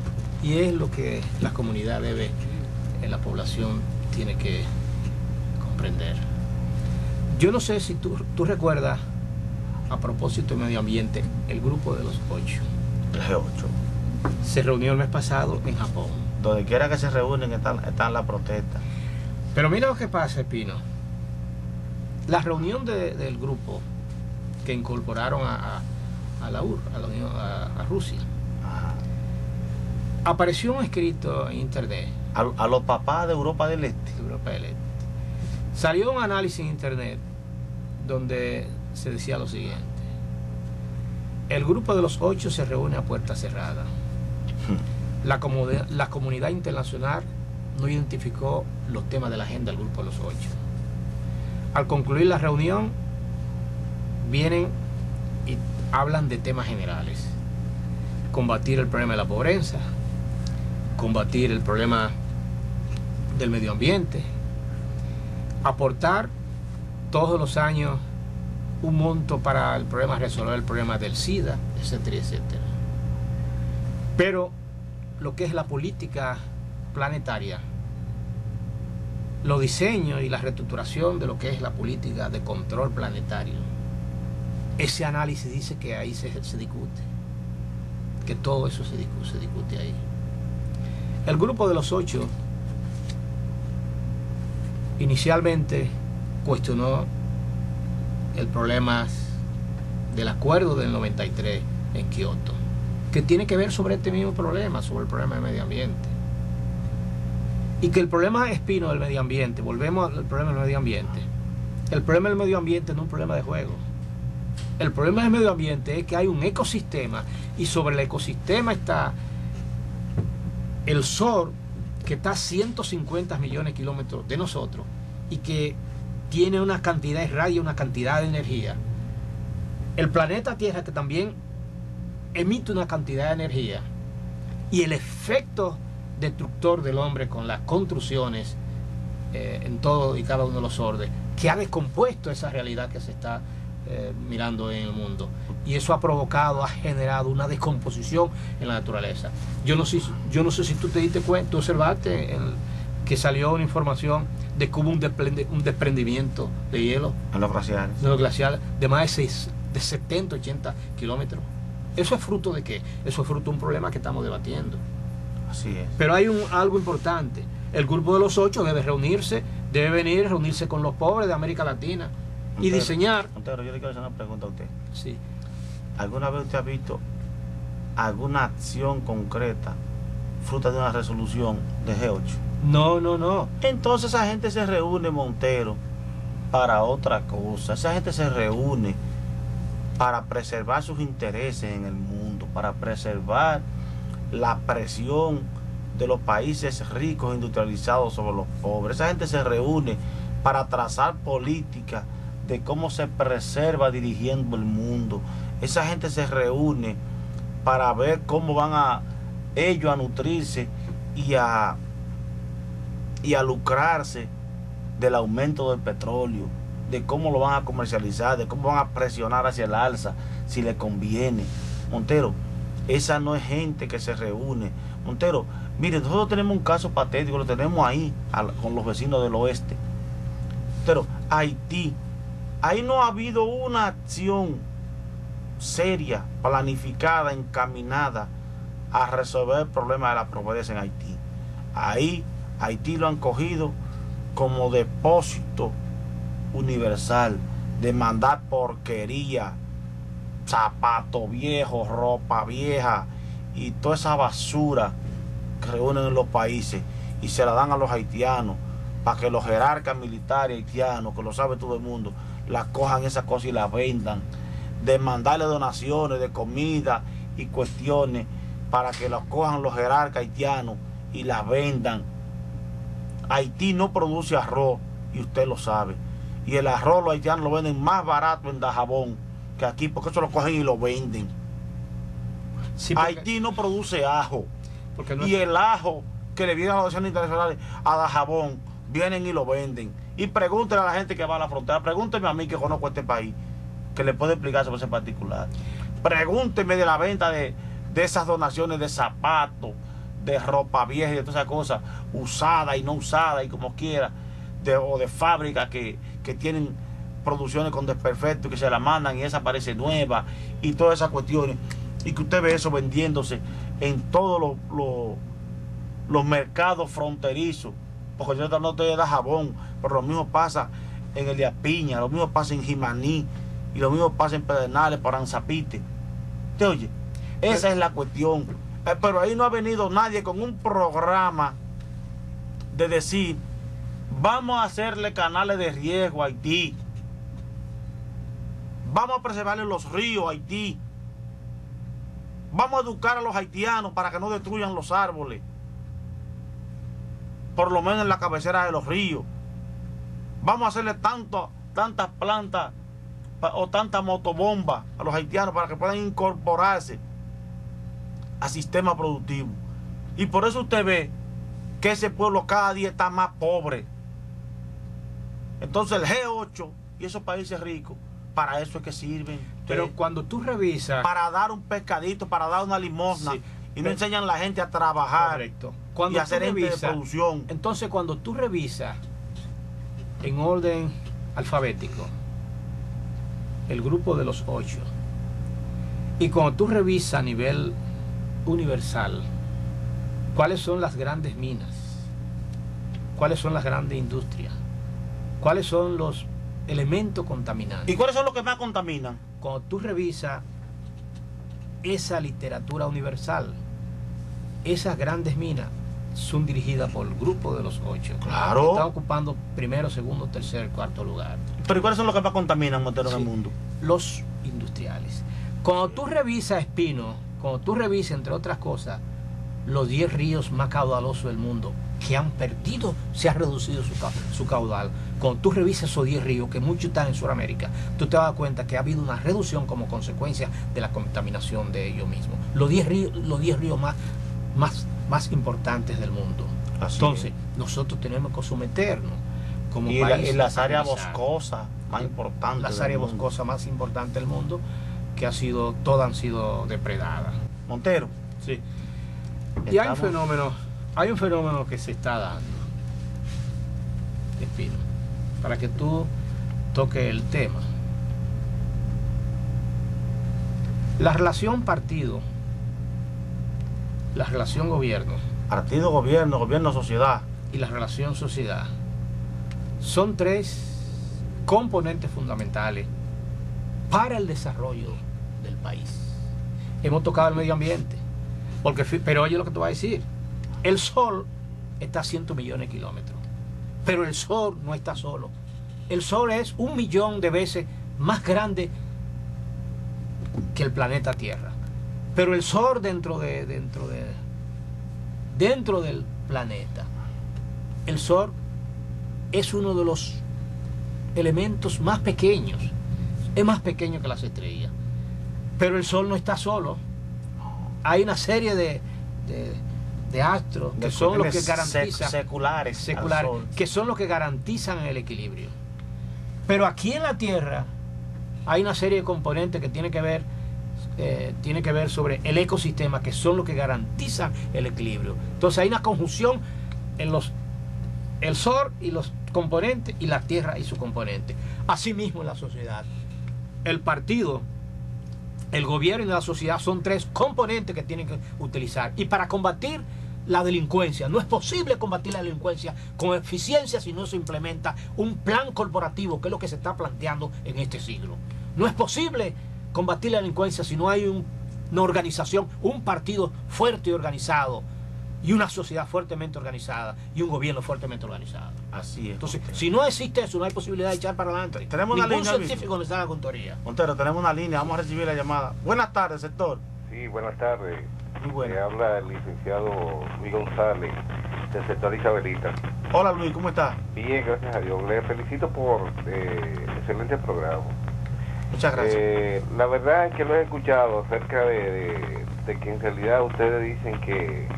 S1: y es lo que la comunidad la población tiene que comprender. Yo no sé si tú recuerdas, a propósito de medio ambiente, el grupo de los 8.
S2: El G8.
S1: Se reunió el mes pasado en Japón.
S2: Donde quiera que se reúnen están las protestas.
S1: Pero mira lo que pasa, Espino. La reunión del grupo que incorporaron a la UR, a Rusia,
S2: Ajá.
S1: Apareció un escrito en internet.
S2: A los papás de Europa del Este.
S1: Salió un análisis en internet donde se decía lo siguiente: el grupo de los 8 se reúne a puerta cerrada. La comunidad internacional no identificó los temas de la agenda del grupo de los 8. Al concluir la reunión, vienen y hablan de temas generales: combatir el problema de la pobreza, combatir el problema del medio ambiente, aportar todos los años un monto para resolver el problema del SIDA, etcétera, etcétera. Pero lo que es la política planetaria, los diseños y la reestructuración de lo que es la política de control planetario, ese análisis dice que ahí se discute, que todo eso se discute ahí. El grupo de los 8 inicialmente cuestionó el problema del acuerdo del 93 en Kioto, que tiene que ver sobre este mismo problema, sobre el problema del medio ambiente. Y que el problema espino del medio ambiente, volvemos al problema del medio ambiente, el problema del medio ambiente no es un problema de juego. El problema del medio ambiente es que hay un ecosistema y sobre el ecosistema está el Sol, que está a 150 millones de kilómetros de nosotros y que tiene una cantidad de radio, una cantidad de energía. El planeta Tierra, que también emite una cantidad de energía, y el efecto destructor del hombre con las construcciones en todo y cada uno de los órdenes, que ha descompuesto esa realidad que se está mirando en el mundo, y eso ha generado una descomposición en la naturaleza. Yo no sé si tú te diste cuenta, tú observaste que salió una información de que hubo un desprendimiento de hielo
S2: en los
S1: glaciares de más de 70, 80 kilómetros. ¿Eso es fruto de qué? Eso es fruto de un problema que estamos debatiendo.
S2: Así es.
S1: Pero hay algo importante. El grupo de los 8 debe reunirse con los pobres de América Latina y diseñar.
S2: Montero, yo le quiero hacer una pregunta a usted.
S1: Sí.
S2: ¿Alguna vez usted ha visto alguna acción concreta fruto de una resolución de G8?
S1: No.
S2: Entonces esa gente se reúne, Montero, para otra cosa. Esa gente se reúne para preservar sus intereses en el mundo, para preservar la presión de los países ricos industrializados sobre los pobres. Esa gente se reúne para trazar políticas de cómo se preserva dirigiendo el mundo. Esa gente se reúne para ver cómo van a ellos a nutrirse y a lucrarse del aumento del petróleo, de cómo lo van a comercializar, de cómo van a presionar hacia el alza, si le conviene. Montero, esa no es gente que se reúne. Montero, mire, nosotros tenemos un caso patético, lo tenemos ahí, con los vecinos del oeste. Montero, Haití, ahí no ha habido una acción seria, planificada, encaminada a resolver el problema de la pobreza en Haití. Ahí, Haití lo han cogido como depósito universal de mandar porquería, zapatos viejos, ropa vieja y toda esa basura que reúnen en los países y se la dan a los haitianos para que los jerarcas militares haitianos, que lo sabe todo el mundo, la cojan esa cosa y la vendan, de mandarle donaciones de comida y cuestiones para que los cojan los jerarcas haitianos y la vendan. Haití no produce arroz y usted lo sabe, y el arroz los haitianos lo venden más barato en Dajabón que aquí, porque eso lo cogen y lo venden. Sí, Haití no produce ajo, y el ajo que le viene a las organizaciones internacionales a Dajabón vienen y lo venden. Y pregúntenle a la gente que va a la frontera, pregúntenme a mí que conozco este país, que le puedo explicar sobre ese particular. Pregúntenme de la venta de esas donaciones de zapatos, de ropa vieja y de todas esas cosas, usada y no usada y como quiera, o de fábricas que tienen producciones con desperfectos que se la mandan y esa parece nueva y todas esas cuestiones, y que usted ve eso vendiéndose en todos los mercados fronterizos, porque yo no te da jabón, pero lo mismo pasa en el de Apiña, lo mismo pasa en Jimaní y lo mismo pasa en Pedernales, Paranzapite. ¿Te oye? Esa es la cuestión. Pero ahí no ha venido nadie con un programa de decir, vamos a hacerle canales de riego a Haití, vamos a preservarle los ríos a Haití, vamos a educar a los haitianos para que no destruyan los árboles, por lo menos en la cabecera de los ríos, vamos a hacerle tantas plantas o tantas motobombas a los haitianos para que puedan incorporarse a sistema productivo. Y por eso usted ve que ese pueblo cada día está más pobre. Entonces el G8 y esos países ricos, para eso es que sirven.
S1: Pero cuando tú revisas,
S2: para dar un pescadito, para dar una limosna,
S1: sí,
S2: y no enseñan a la gente a trabajar.
S1: Correcto.
S2: Y hacer ente de producción.
S1: Entonces cuando tú revisas en orden alfabético el grupo de los 8, y cuando tú revisas a nivel universal cuáles son las grandes minas, cuáles son las grandes industrias, cuáles son los elementos contaminantes,
S2: y cuáles son los que más contaminan,
S1: cuando tú revisas esa literatura universal, esas grandes minas son dirigidas por el grupo de los 8.
S2: Claro.
S1: Están ocupando primero, segundo, tercer, cuarto lugar.
S2: Pero ¿y cuáles son los que más contaminan, Montero,
S1: Sí,
S2: en el mundo?
S1: los industriales. Cuando tú revisas, Espino, cuando tú revisas, entre otras cosas, los 10 ríos más caudalosos del mundo, que han perdido, se ha reducido su caudal. Cuando tú revisas esos 10 ríos, que muchos están en Sudamérica, tú te das cuenta que ha habido una reducción como consecuencia de la contaminación de ellos mismos. Los 10 ríos más importantes del mundo.
S2: Así
S1: Entonces,
S2: es.
S1: Nosotros tenemos que someternos como
S2: y
S1: país.
S2: en las áreas
S1: a revisar
S2: boscosas más importantes.
S1: las
S2: del
S1: áreas
S2: mundo.
S1: boscosas más importantes del mundo, que todas han sido depredadas.
S2: Montero.
S1: Sí. Y hay un fenómeno que se está dando, Espino, para que tú toques el tema. La relación partido, la relación gobierno
S2: Partido, gobierno, gobierno, sociedad.
S1: y la relación sociedad son 3 componentes fundamentales para el desarrollo del país. Hemos tocado el medio ambiente, pero oye lo que te voy a decir, el sol está a 100 millones de kilómetros, pero el sol no está solo. el Sol es 1 millón de veces más grande que el planeta Tierra. Pero el Sol dentro del planeta, el Sol es uno de los elementos más pequeños. Es más pequeño que las estrellas. Pero el Sol no está solo. Hay una serie de astros que son los que garantizan
S2: seculares,
S1: que son los que garantizan el equilibrio. Pero aquí en la Tierra hay una serie de componentes que tienen que ver sobre el ecosistema, que son los que garantizan el equilibrio. Entonces hay una conjunción en el Sol y los componentes, y la Tierra y sus componentes. Asimismo en la sociedad, el partido, el gobierno y la sociedad son 3 componentes que tienen que utilizar. Y para combatir la delincuencia, no es posible combatir la delincuencia con eficiencia si no se implementa un plan corporativo, que es lo que se está planteando en este siglo. No es posible combatir la delincuencia si no hay una organización, un partido fuerte y organizado, y una sociedad fuertemente organizada, y un gobierno fuertemente organizado.
S2: Así es.
S1: Entonces, si no existe eso, no hay posibilidad de echar para adelante.
S2: Tenemos una
S1: Ningún
S2: línea,
S1: científico nos da con teoría.
S2: Montero, tenemos una línea, vamos a recibir la llamada. Buenas tardes, sector.
S4: Sí, buenas tardes.
S2: Muy buenas.
S4: Le habla el licenciado Luis González, del sector Isabelita.
S2: Hola Luis, ¿cómo estás?
S4: Bien, gracias a Dios. Le felicito por excelente programa.
S2: Muchas gracias.
S4: La verdad es que lo he escuchado acerca de que en realidad ustedes dicen que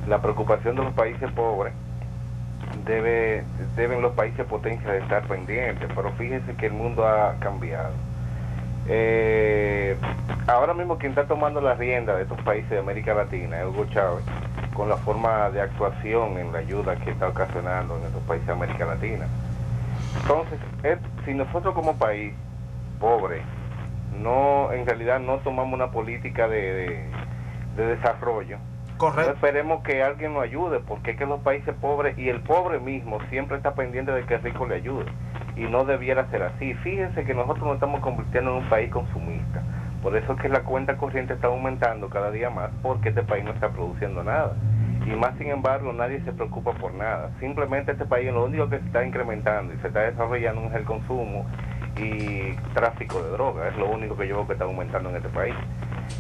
S4: la preocupación de los países pobres deben los países potencias de estar pendientes, pero fíjense que el mundo ha cambiado. Ahora mismo quien está tomando la rienda de estos países de América Latina es Hugo Chávez, con la forma de actuación en la ayuda que está ocasionando en estos países de América Latina. Entonces, si nosotros como país pobre en realidad no tomamos una política de desarrollo,
S2: Correcto.
S4: no esperemos que alguien nos ayude, porque es que los países pobres y el pobre mismo siempre está pendiente de que el rico le ayude, y no debiera ser así. Fíjense que nosotros nos estamos convirtiendo en un país consumista, por eso es que la cuenta corriente está aumentando cada día más, porque este país no está produciendo nada, y más sin embargo nadie se preocupa por nada. Simplemente este país lo único que se está incrementando y se está desarrollando es el consumo y tráfico de drogas, es lo único que yo veo que está aumentando en este país.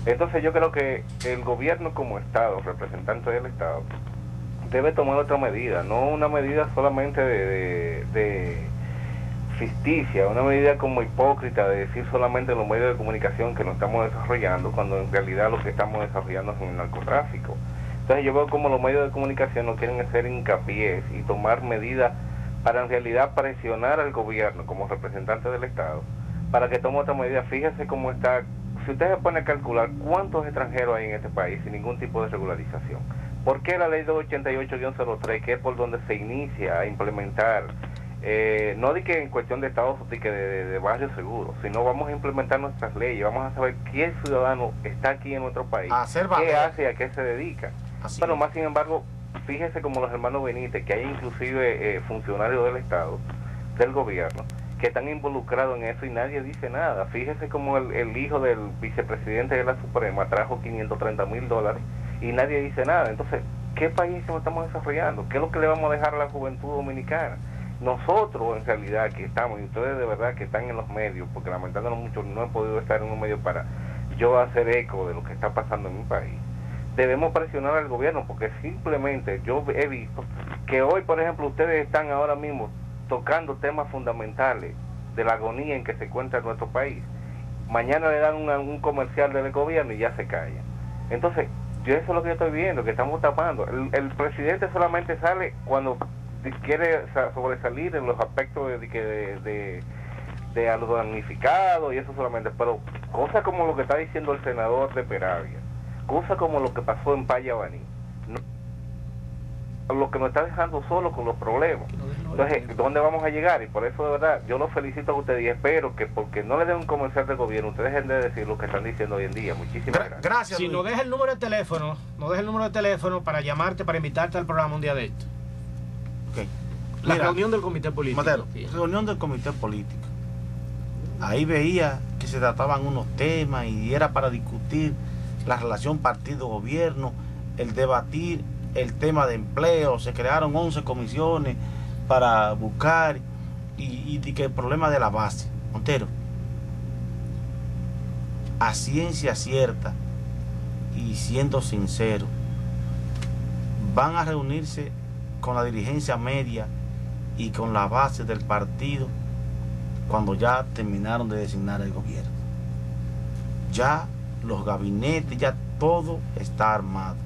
S4: Entonces yo creo que el gobierno como Estado, representante del Estado, debe tomar otra medida, no una medida solamente de ficticia, una medida como hipócrita de decir solamente los medios de comunicación que nos estamos desarrollando, cuando en realidad lo que estamos desarrollando es el narcotráfico. Entonces yo veo como los medios de comunicación no quieren hacer hincapié y tomar medidas para en realidad presionar al gobierno como representante del Estado para que tome otra medida. Fíjese cómo está, si usted se pone a calcular cuántos extranjeros hay en este país sin ningún tipo de regularización. ¿Por qué la ley 288-03, que es por donde se inicia a implementar, no de que en cuestión de estados de barrios seguros, sino vamos a implementar nuestras leyes, vamos a saber quién ciudadano está aquí en nuestro país, qué hace y a qué se dedica? Pero más sin embargo, fíjese como los hermanos Benítez, que hay inclusive funcionarios del Estado, del gobierno, que están involucrados en eso y nadie dice nada. Fíjese como el hijo del vicepresidente de la Suprema trajo $530,000 y nadie dice nada. Entonces, ¿qué país nos estamos desarrollando? ¿Qué es lo que le vamos a dejar a la juventud dominicana? Nosotros en realidad que estamos, y ustedes de verdad que están en los medios, porque lamentándolo mucho no he podido estar en un medio para yo hacer eco de lo que está pasando en mi país, debemos presionar al gobierno, porque simplemente yo he visto que hoy, por ejemplo, ustedes están ahora mismo tocando temas fundamentales de la agonía en que se encuentra nuestro país. Mañana le dan un comercial del gobierno y ya se calla. Entonces, yo eso es lo que yo estoy viendo, que estamos tapando. El presidente solamente sale cuando quiere sobresalir en los aspectos de a los damnificados y eso solamente, pero cosas como lo que está diciendo el senador de Peravia, cosas como lo que pasó en Payabaní, lo que nos está dejando solo con los problemas. Entonces, ¿dónde vamos a llegar? Y por eso de verdad yo los felicito a ustedes y espero que, porque no le den un comercial del gobierno, ustedes dejen de decir lo que están diciendo hoy en día. Muchísimas gracias.
S2: Gracias.
S1: Si nos deja el número de teléfono, para llamarte, para invitarte al programa un día de esto.
S2: Okay.
S1: La
S2: Mira,
S1: reunión del comité político.
S2: Mateo, reunión del comité político. Ahí veía que se trataban unos temas y era para discutir la relación partido-gobierno, el debatir el tema de empleo. Se crearon 11 comisiones para buscar y que el problema de la base, Montero, a ciencia cierta y siendo sincero, van a reunirse con la dirigencia media y con la base del partido cuando ya terminaron de designar el gobierno. Ya los gabinetes, ya todo está armado.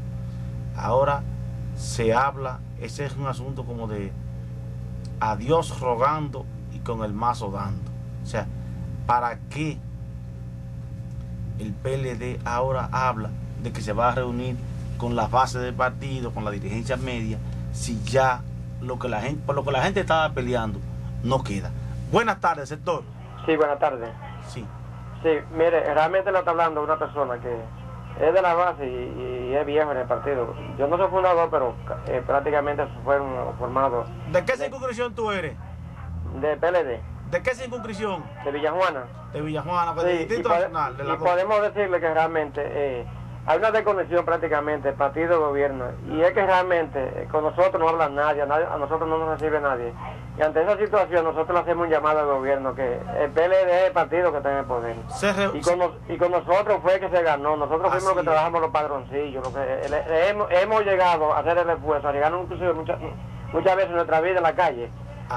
S2: Ahora se habla, ese es un asunto como de a Dios rogando y con el mazo dando. O sea, ¿para qué el PLD ahora habla de que se va a reunir con la base del partido, con la dirigencia media, si ya por lo que la gente estaba peleando no queda? Buenas tardes, sector.
S5: Sí, buenas tardes.
S2: Sí.
S5: Sí, mire, realmente le está hablando una persona que es de la base y es viejo en el partido. Yo no soy fundador, pero prácticamente fueron formados.
S2: ¿De qué circunscripción tú eres?
S5: De PLD.
S2: ¿De qué circunscripción?
S5: De Villajuana.
S2: De Villajuana, pues,
S5: Sí,
S2: del Distrito Nacional.
S5: y podemos decirle que realmente hay una desconexión prácticamente del partido-gobierno, y es que realmente con nosotros no habla nadie, a nosotros no nos recibe nadie. Y ante esa situación nosotros le hacemos un llamado al gobierno, que el PLD es el partido que está en el poder. Y con nosotros fue que se ganó, nosotros fuimos los que trabajamos los padroncillos, hemos llegado a hacer el esfuerzo, a llegar inclusive muchas veces en nuestra vida en la calle,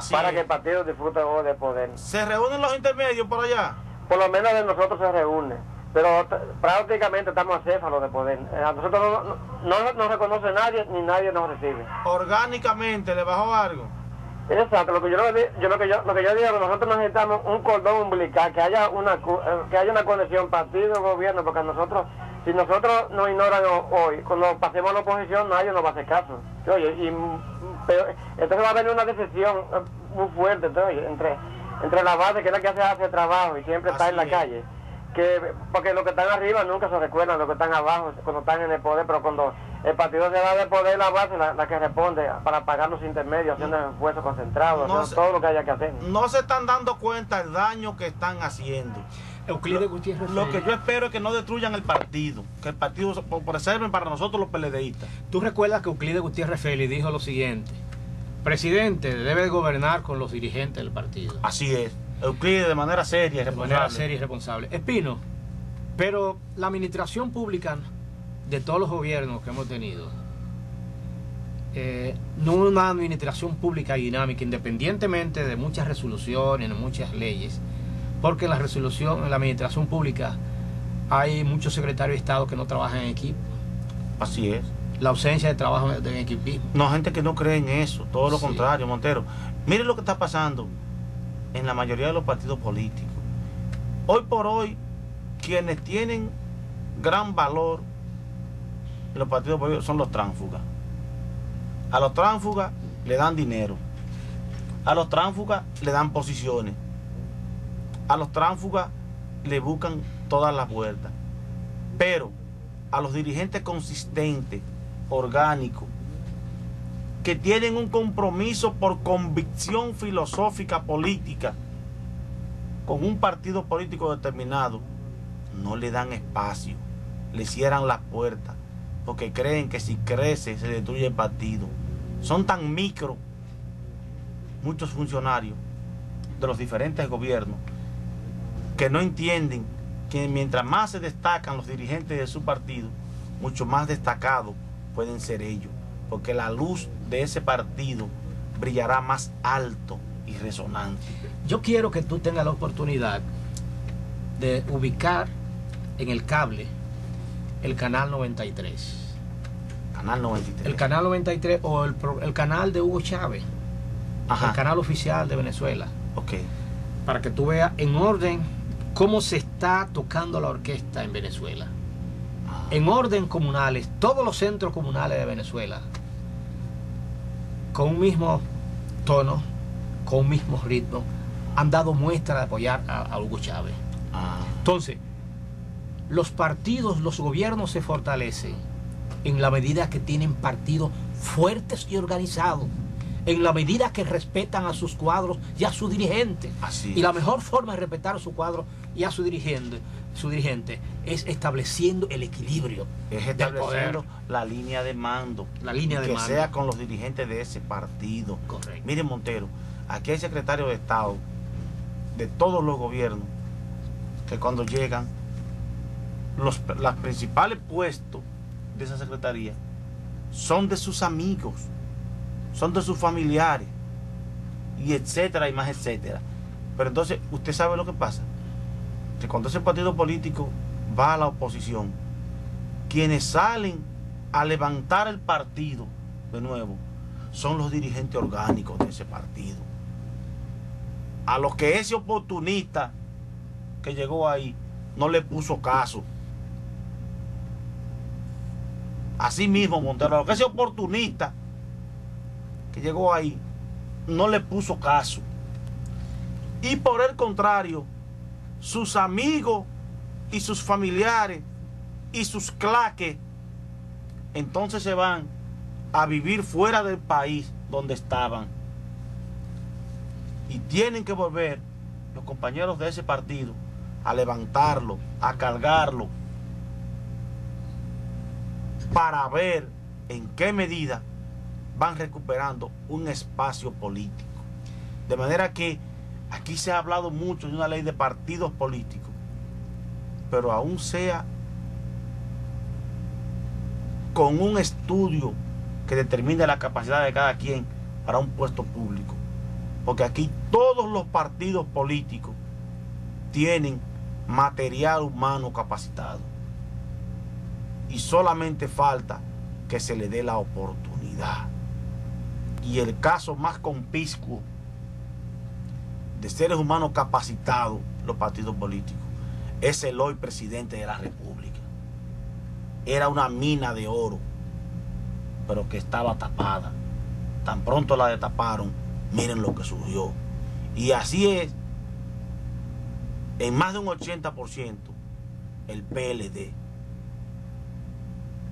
S5: para que el partido disfrute del poder.
S2: ¿Se reúnen los intermedios por allá?
S5: Por lo menos de nosotros se reúne, pero prácticamente estamos acéfalos de poder. A nosotros no nos reconoce nadie, ni nadie nos recibe.
S2: ¿Orgánicamente le bajó algo?
S5: Exacto, lo que yo digo, que nosotros necesitamos un cordón umbilical, que haya una conexión partido-gobierno, porque si nosotros nos ignoran hoy, cuando pasemos a la oposición nadie nos va a hacer caso. Oye, entonces va a haber una decisión muy fuerte entre la base, que es la que hace trabajo y siempre está en la calle. Porque los que están arriba nunca se recuerdan, los que están abajo cuando están en el poder, pero cuando el partido se va del poder, la base la que responde para pagar los intermedios, haciendo esfuerzos concentrados, todo lo que haya que hacer.
S2: No se están dando cuenta del daño que están haciendo.
S1: Euclides Gutiérrez.
S2: Lo que yo espero es que no destruyan el partido, que el partido sirve para nosotros los PLDistas.
S1: Tú recuerdas que Euclides Gutiérrez Félix dijo lo siguiente: presidente debe gobernar con los dirigentes del partido.
S2: Así es. Euclides de manera seria y responsable.
S1: De manera seria y responsable. Espino, pero la administración pública de todos los gobiernos que hemos tenido, no una administración pública dinámica, independientemente de muchas resoluciones, de muchas leyes, porque en la administración pública hay muchos secretarios de Estado que no trabajan en equipo.
S2: Así es.
S1: La ausencia de trabajo en equipismo.
S2: No, gente que no cree en eso, todo lo contrario, Montero. Mire lo que está pasando en la mayoría de los partidos políticos. Hoy por hoy, quienes tienen gran valor en los partidos políticos son los tránsfugas. A los tránsfugas le dan dinero. A los tránsfugas le dan posiciones. A los tránsfugas le buscan todas las vueltas. Pero a los dirigentes consistentes, orgánicos, que tienen un compromiso por convicción filosófica política con un partido político determinado, no le dan espacio, le cierran las puertas, porque creen que si crece se destruye el partido. Son tan micro muchos funcionarios de los diferentes gobiernos que no entienden que mientras más se destacan los dirigentes de su partido, mucho más destacados pueden ser ellos, porque la luz de ese partido brillará más alto y resonante.
S1: Yo quiero que tú tengas la oportunidad de ubicar en el cable el canal 93.
S2: Canal 93.
S1: El canal 93 o el canal de Hugo Chávez. Ajá. El canal oficial de Venezuela.
S2: Ok.
S1: Para que tú veas en orden cómo se está tocando la orquesta en Venezuela. En orden comunales, todos los centros comunales de Venezuela, con un mismo tono, con un mismo ritmo, han dado muestra de apoyar a Hugo Chávez. Entonces, los partidos, los gobiernos se fortalecen en la medida que tienen partidos fuertes y organizados, en la medida que respetan a sus cuadros y a sus dirigentes. Y la mejor forma de respetar a su cuadro y a su dirigente es estableciendo el equilibrio.
S2: Es estableciendo la línea de mando.
S1: La línea de mando.
S2: Que sea con los dirigentes de ese partido.
S1: Correcto.
S2: Mire, Montero, Aquí hay secretarios de Estado de todos los gobiernos que cuando llegan, los principales puestos de esa secretaría son de sus amigos, son de sus familiares, y etcétera, y más etcétera. Pero entonces, usted sabe lo que pasa, que cuando ese partido político va a la oposición, quienes salen a levantar el partido de nuevo son los dirigentes orgánicos de ese partido, a los que ese oportunista que llegó ahí no le puso caso. Así mismo, Montero, a los que ese oportunista que llegó ahí no le puso caso. Y por el contrario, sus amigos y sus familiares y sus claques entonces se van a vivir fuera del país donde estaban, y tienen que volver los compañeros de ese partido a levantarlo, a cargarlo, para ver en qué medida van recuperando un espacio político. De manera que aquí se ha hablado mucho de una ley de partidos políticos, pero aún sea con un estudio que determine la capacidad de cada quien para un puesto público. Porque aquí todos los partidos políticos tienen material humano capacitado, y solamente falta que se le dé la oportunidad. Y el caso más conspicuo de seres humanos capacitados, los partidos políticos, es el hoy presidente de la República. Era una mina de oro, pero que estaba tapada. Tan pronto la destaparon, miren lo que surgió. Y así es, en más de un 80%, el PLD.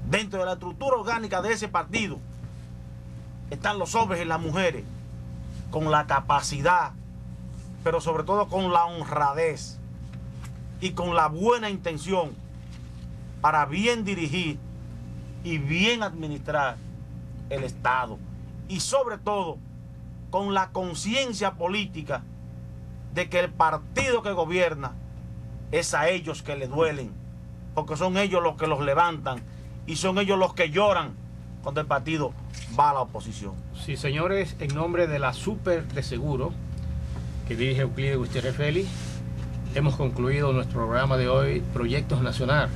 S2: Dentro de la estructura orgánica de ese partido están los hombres y las mujeres con la capacidad, pero sobre todo con la honradez y con la buena intención para bien dirigir y bien administrar el Estado, y sobre todo con la conciencia política de que el partido que gobierna es a ellos que le duelen, porque son ellos los que los levantan y son ellos los que lloran cuando el partido va a la oposición.
S1: Sí, señores, en nombre de la Super de Seguro que dirige Euclides Gutiérrez Félix, hemos concluido nuestro programa de hoy, Proyectos Nacional.